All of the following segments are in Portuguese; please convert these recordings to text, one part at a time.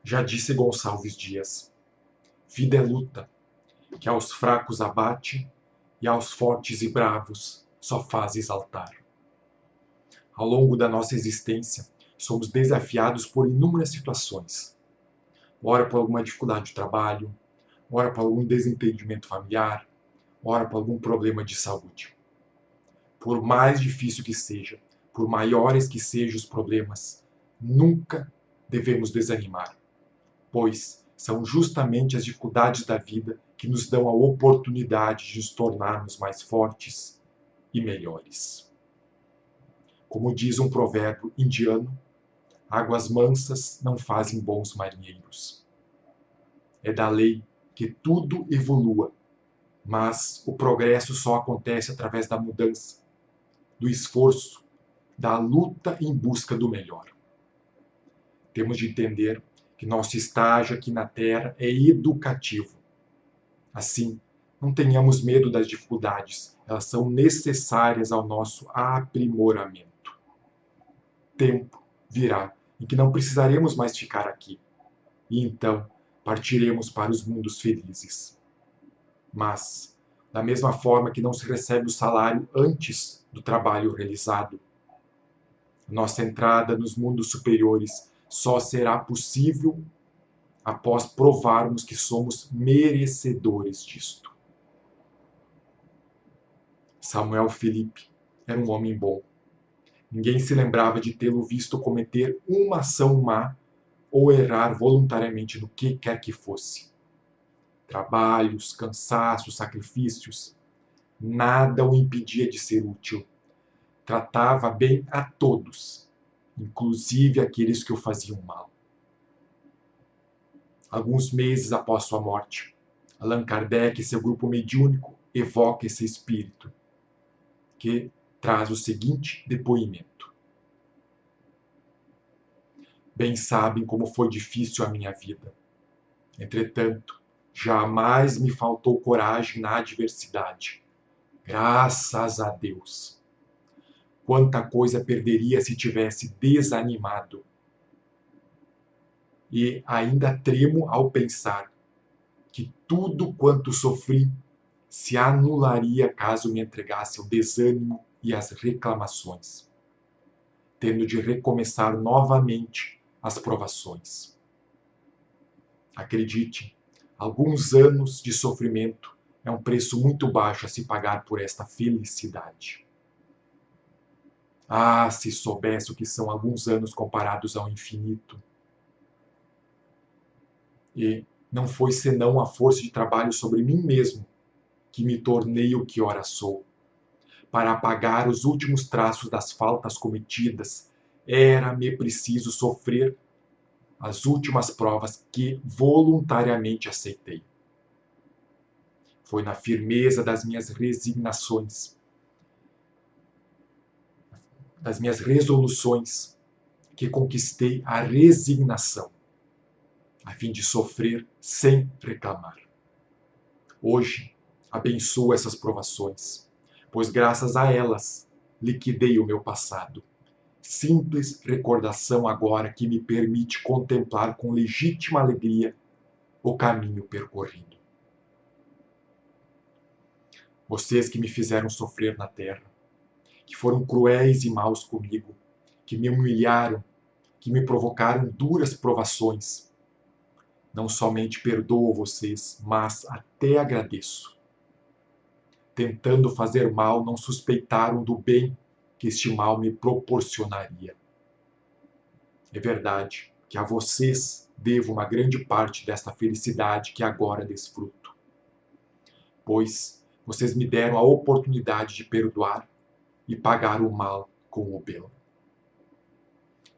Já disse Gonçalves Dias: vida é luta, que aos fracos abate e aos fortes e bravos só faz exaltar. Ao longo da nossa existência, somos desafiados por inúmeras situações. Ora por alguma dificuldade de trabalho, ora por algum desentendimento familiar, ora por algum problema de saúde. Por mais difícil que seja, por maiores que sejam os problemas, nunca devemos desanimar, pois são justamente as dificuldades da vida que nos dão a oportunidade de nos tornarmos mais fortes e melhores. Como diz um provérbio indiano, águas mansas não fazem bons marinheiros. É da lei que tudo evolua, mas o progresso só acontece através da mudança, do esforço, da luta em busca do melhor. Temos de entender que nosso estágio aqui na Terra é educativo. Assim, não tenhamos medo das dificuldades, elas são necessárias ao nosso aprimoramento. Tempo virá em que não precisaremos mais ficar aqui, e então partiremos para os mundos felizes. Mas, da mesma forma que não se recebe o salário antes do trabalho realizado, nossa entrada nos mundos superiores só será possível após provarmos que somos merecedores disto. Samuel Felipe era um homem bom. Ninguém se lembrava de tê-lo visto cometer uma ação má ou errar voluntariamente no que quer que fosse. Trabalhos, cansaços, sacrifícios, nada o impedia de ser útil. Tratava bem a todos, inclusive aqueles que o faziam mal. Alguns meses após sua morte, Allan Kardec e seu grupo mediúnico evoca esse espírito, que traz o seguinte depoimento: bem sabem como foi difícil a minha vida. Entretanto, jamais me faltou coragem na adversidade. Graças a Deus. Quanta coisa perderia se tivesse desanimado. E ainda tremo ao pensar que tudo quanto sofri se anularia caso me entregasse ao desânimo e às reclamações, tendo de recomeçar novamente as provações. Acredite, alguns anos de sofrimento é um preço muito baixo a se pagar por esta felicidade. Ah, se soubesse o que são alguns anos comparados ao infinito. E não foi senão a força de trabalho sobre mim mesmo que me tornei o que ora sou. Para apagar os últimos traços das faltas cometidas, era-me preciso sofrer as últimas provas que voluntariamente aceitei. Foi na firmeza das minhas resignações, das minhas resoluções, que conquistei a resignação, a fim de sofrer sem reclamar. Hoje, abençoo essas provações, pois graças a elas liquidei o meu passado. Simples recordação agora que me permite contemplar com legítima alegria o caminho percorrido. Vocês que me fizeram sofrer na terra, que foram cruéis e maus comigo, que me humilharam, que me provocaram duras provações, não somente perdoo vocês, mas até agradeço. Tentando fazer mal, não suspeitaram do bem que este mal me proporcionaria. É verdade que a vocês devo uma grande parte desta felicidade que agora desfruto, pois vocês me deram a oportunidade de perdoar e pagar o mal com o bem.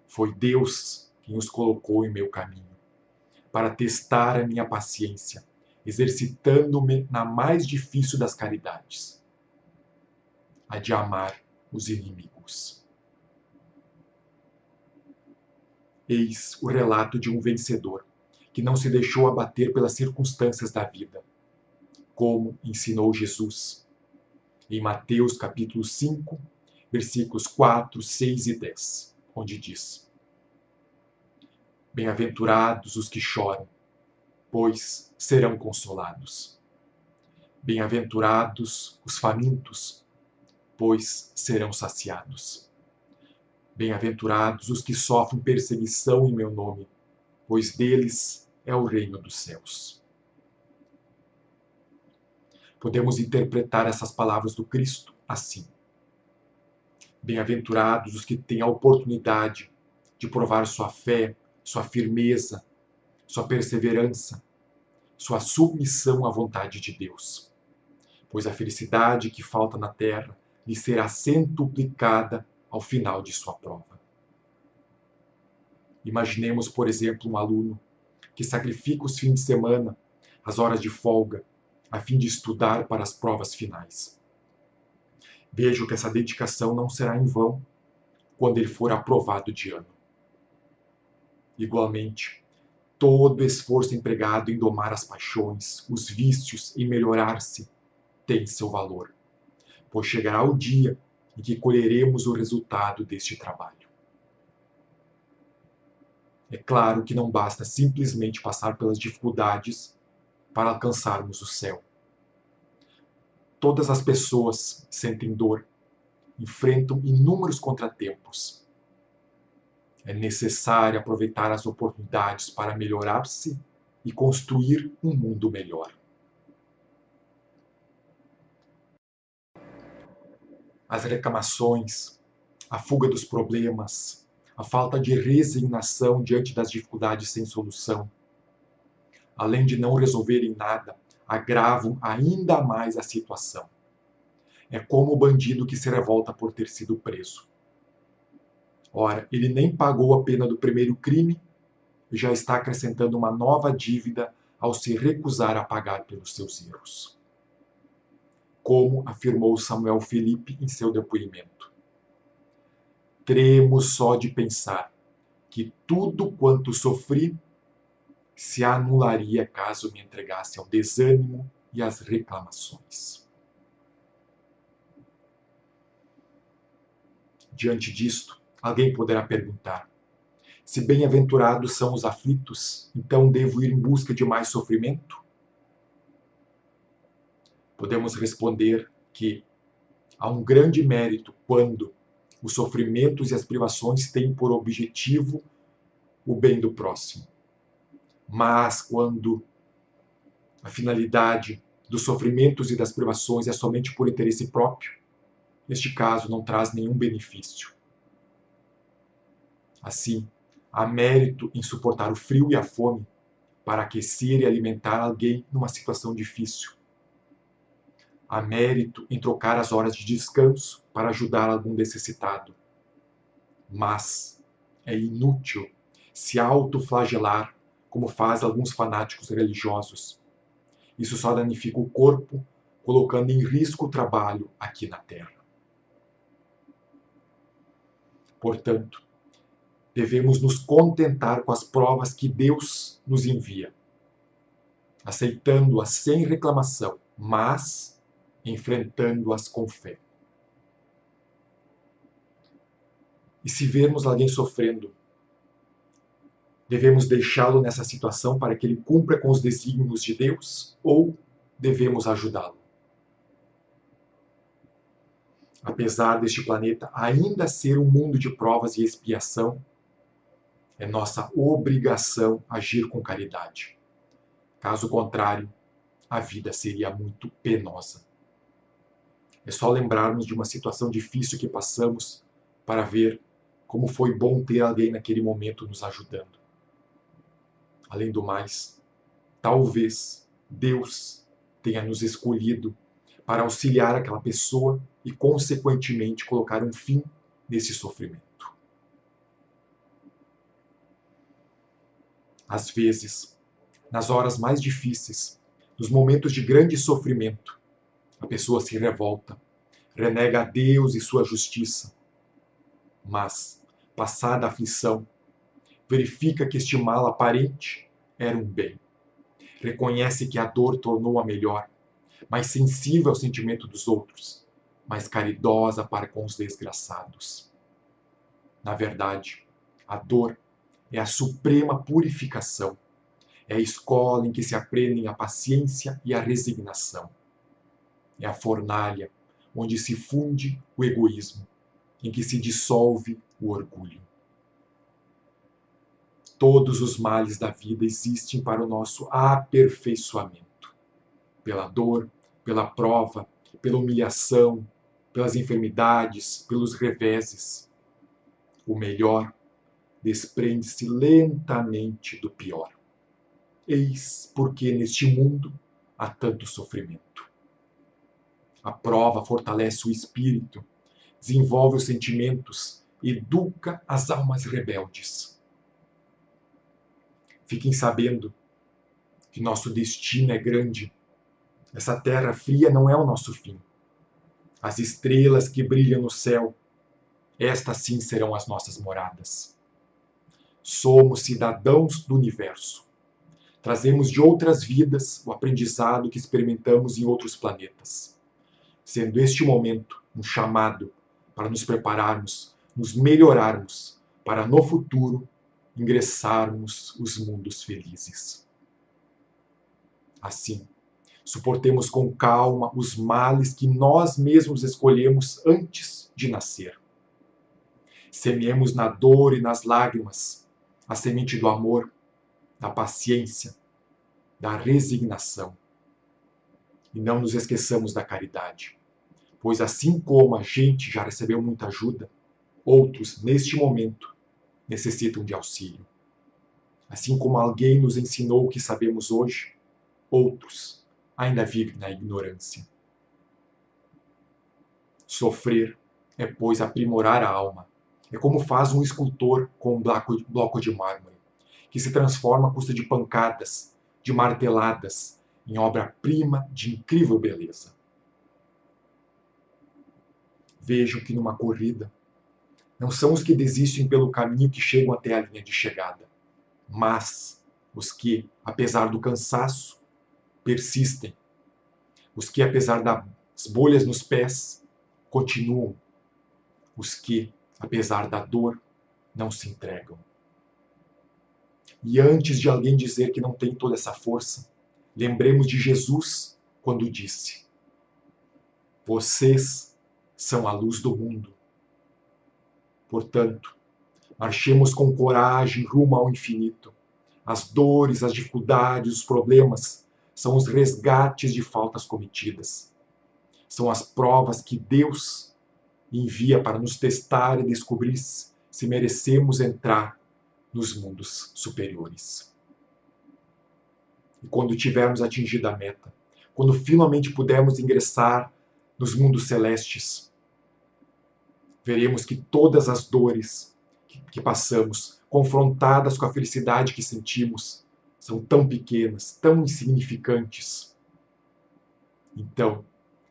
Foi Deus quem os colocou em meu caminho, para testar a minha paciência, exercitando-me na mais difícil das caridades, a de amar os inimigos. Eis o relato de um vencedor, que não se deixou abater pelas circunstâncias da vida, como ensinou Jesus, em Mateus capítulo 5, versículos 4, 6 e 10, onde diz: Bem-aventurados os que choram, pois serão consolados. Bem-aventurados os famintos, pois serão saciados. Bem-aventurados os que sofrem perseguição em meu nome, pois deles é o reino dos céus. Podemos interpretar essas palavras do Cristo assim: bem-aventurados os que têm a oportunidade de provar sua fé, sua firmeza, sua perseverança, sua submissão à vontade de Deus, pois a felicidade que falta na terra lhe será centuplicada ao final de sua prova. Imaginemos, por exemplo, um aluno que sacrifica os fins de semana, as horas de folga, a fim de estudar para as provas finais. Vejo que essa dedicação não será em vão quando ele for aprovado de ano. Igualmente, todo esforço empregado em domar as paixões, os vícios e melhorar-se tem seu valor, pois chegará o dia em que colheremos o resultado deste trabalho. É claro que não basta simplesmente passar pelas dificuldades para alcançarmos o céu. Todas as pessoas sentem dor, enfrentam inúmeros contratempos. É necessário aproveitar as oportunidades para melhorar-se e construir um mundo melhor. As reclamações, a fuga dos problemas, a falta de resignação diante das dificuldades sem solução, além de não resolverem nada, agravam ainda mais a situação. É como o bandido que se revolta por ter sido preso. Ora, ele nem pagou a pena do primeiro crime e já está acrescentando uma nova dívida ao se recusar a pagar pelos seus erros. Como afirmou Samuel Felipe em seu depoimento: tremo só de pensar que tudo quanto sofri se anularia caso me entregasse ao desânimo e às reclamações. Diante disto, alguém poderá perguntar: se bem-aventurados são os aflitos, então devo ir em busca de mais sofrimento? Podemos responder que há um grande mérito quando os sofrimentos e as privações têm por objetivo o bem do próximo. Mas quando a finalidade dos sofrimentos e das privações é somente por interesse próprio, neste caso não traz nenhum benefício. Assim, há mérito em suportar o frio e a fome para aquecer e alimentar alguém numa situação difícil. Há mérito em trocar as horas de descanso para ajudar algum necessitado. Mas é inútil se autoflagelar como fazem alguns fanáticos religiosos. Isso só danifica o corpo, colocando em risco o trabalho aqui na Terra. Portanto, devemos nos contentar com as provas que Deus nos envia, aceitando-as sem reclamação, mas enfrentando-as com fé. E se vermos alguém sofrendo, devemos deixá-lo nessa situação para que ele cumpra com os desígnios de Deus ou devemos ajudá-lo? Apesar deste planeta ainda ser um mundo de provas e expiação, é nossa obrigação agir com caridade. Caso contrário, a vida seria muito penosa. É só lembrarmos de uma situação difícil que passamos para ver como foi bom ter alguém naquele momento nos ajudando. Além do mais, talvez Deus tenha nos escolhido para auxiliar aquela pessoa e, consequentemente, colocar um fim nesse sofrimento. Às vezes, nas horas mais difíceis, nos momentos de grande sofrimento, a pessoa se revolta, renega a Deus e sua justiça. Mas, passada a aflição, verifica que este mal aparente era um bem. Reconhece que a dor tornou-a melhor, mais sensível ao sentimento dos outros, mais caridosa para com os desgraçados. Na verdade, a dor é a suprema purificação. É a escola em que se aprendem a paciência e a resignação. É a fornalha onde se funde o egoísmo, em que se dissolve o orgulho. Todos os males da vida existem para o nosso aperfeiçoamento. Pela dor, pela prova, pela humilhação, pelas enfermidades, pelos reveses. O melhor desprende-se lentamente do pior. Eis porque neste mundo há tanto sofrimento. A prova fortalece o espírito, desenvolve os sentimentos, educa as almas rebeldes. Fiquem sabendo que nosso destino é grande. Essa terra fria não é o nosso fim. As estrelas que brilham no céu, estas sim serão as nossas moradas. Somos cidadãos do universo. Trazemos de outras vidas o aprendizado que experimentamos em outros planetas, sendo este momento um chamado para nos prepararmos, nos melhorarmos, para no futuro ingressarmos os mundos felizes. Assim, suportemos com calma os males que nós mesmos escolhemos antes de nascer. Semeemos na dor e nas lágrimas a semente do amor, da paciência, da resignação. E não nos esqueçamos da caridade, pois assim como a gente já recebeu muita ajuda, outros, neste momento, necessitam de auxílio. Assim como alguém nos ensinou o que sabemos hoje, outros ainda vivem na ignorância. Sofrer é, pois, aprimorar a alma. É como faz um escultor com um bloco de mármore, que se transforma à custa de pancadas, de marteladas, em obra-prima de incrível beleza. Vejo que numa corrida, não são os que desistem pelo caminho que chegam até a linha de chegada, mas os que, apesar do cansaço, persistem. Os que, apesar das bolhas nos pés, continuam. Os que, apesar da dor, não se entregam. E antes de alguém dizer que não tem toda essa força, lembremos de Jesus quando disse: vocês são a luz do mundo. Portanto, marchemos com coragem rumo ao infinito. As dores, as dificuldades, os problemas são os resgates de faltas cometidas. São as provas que Deus envia para nos testar e descobrir se merecemos entrar nos mundos superiores. E quando tivermos atingido a meta, quando finalmente pudermos ingressar nos mundos celestes, veremos que todas as dores que passamos, confrontadas com a felicidade que sentimos, são tão pequenas, tão insignificantes. Então,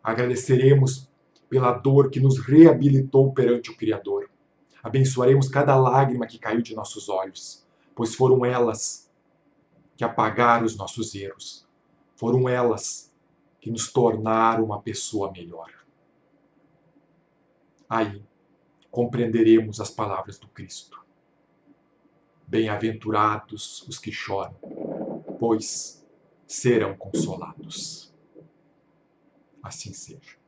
agradeceremos pela dor que nos reabilitou perante o Criador. Abençoaremos cada lágrima que caiu de nossos olhos, pois foram elas que apagaram os nossos erros. Foram elas que nos tornaram uma pessoa melhor. Aí compreenderemos as palavras do Cristo. Bem-aventurados os que choram, pois serão consolados. Assim seja.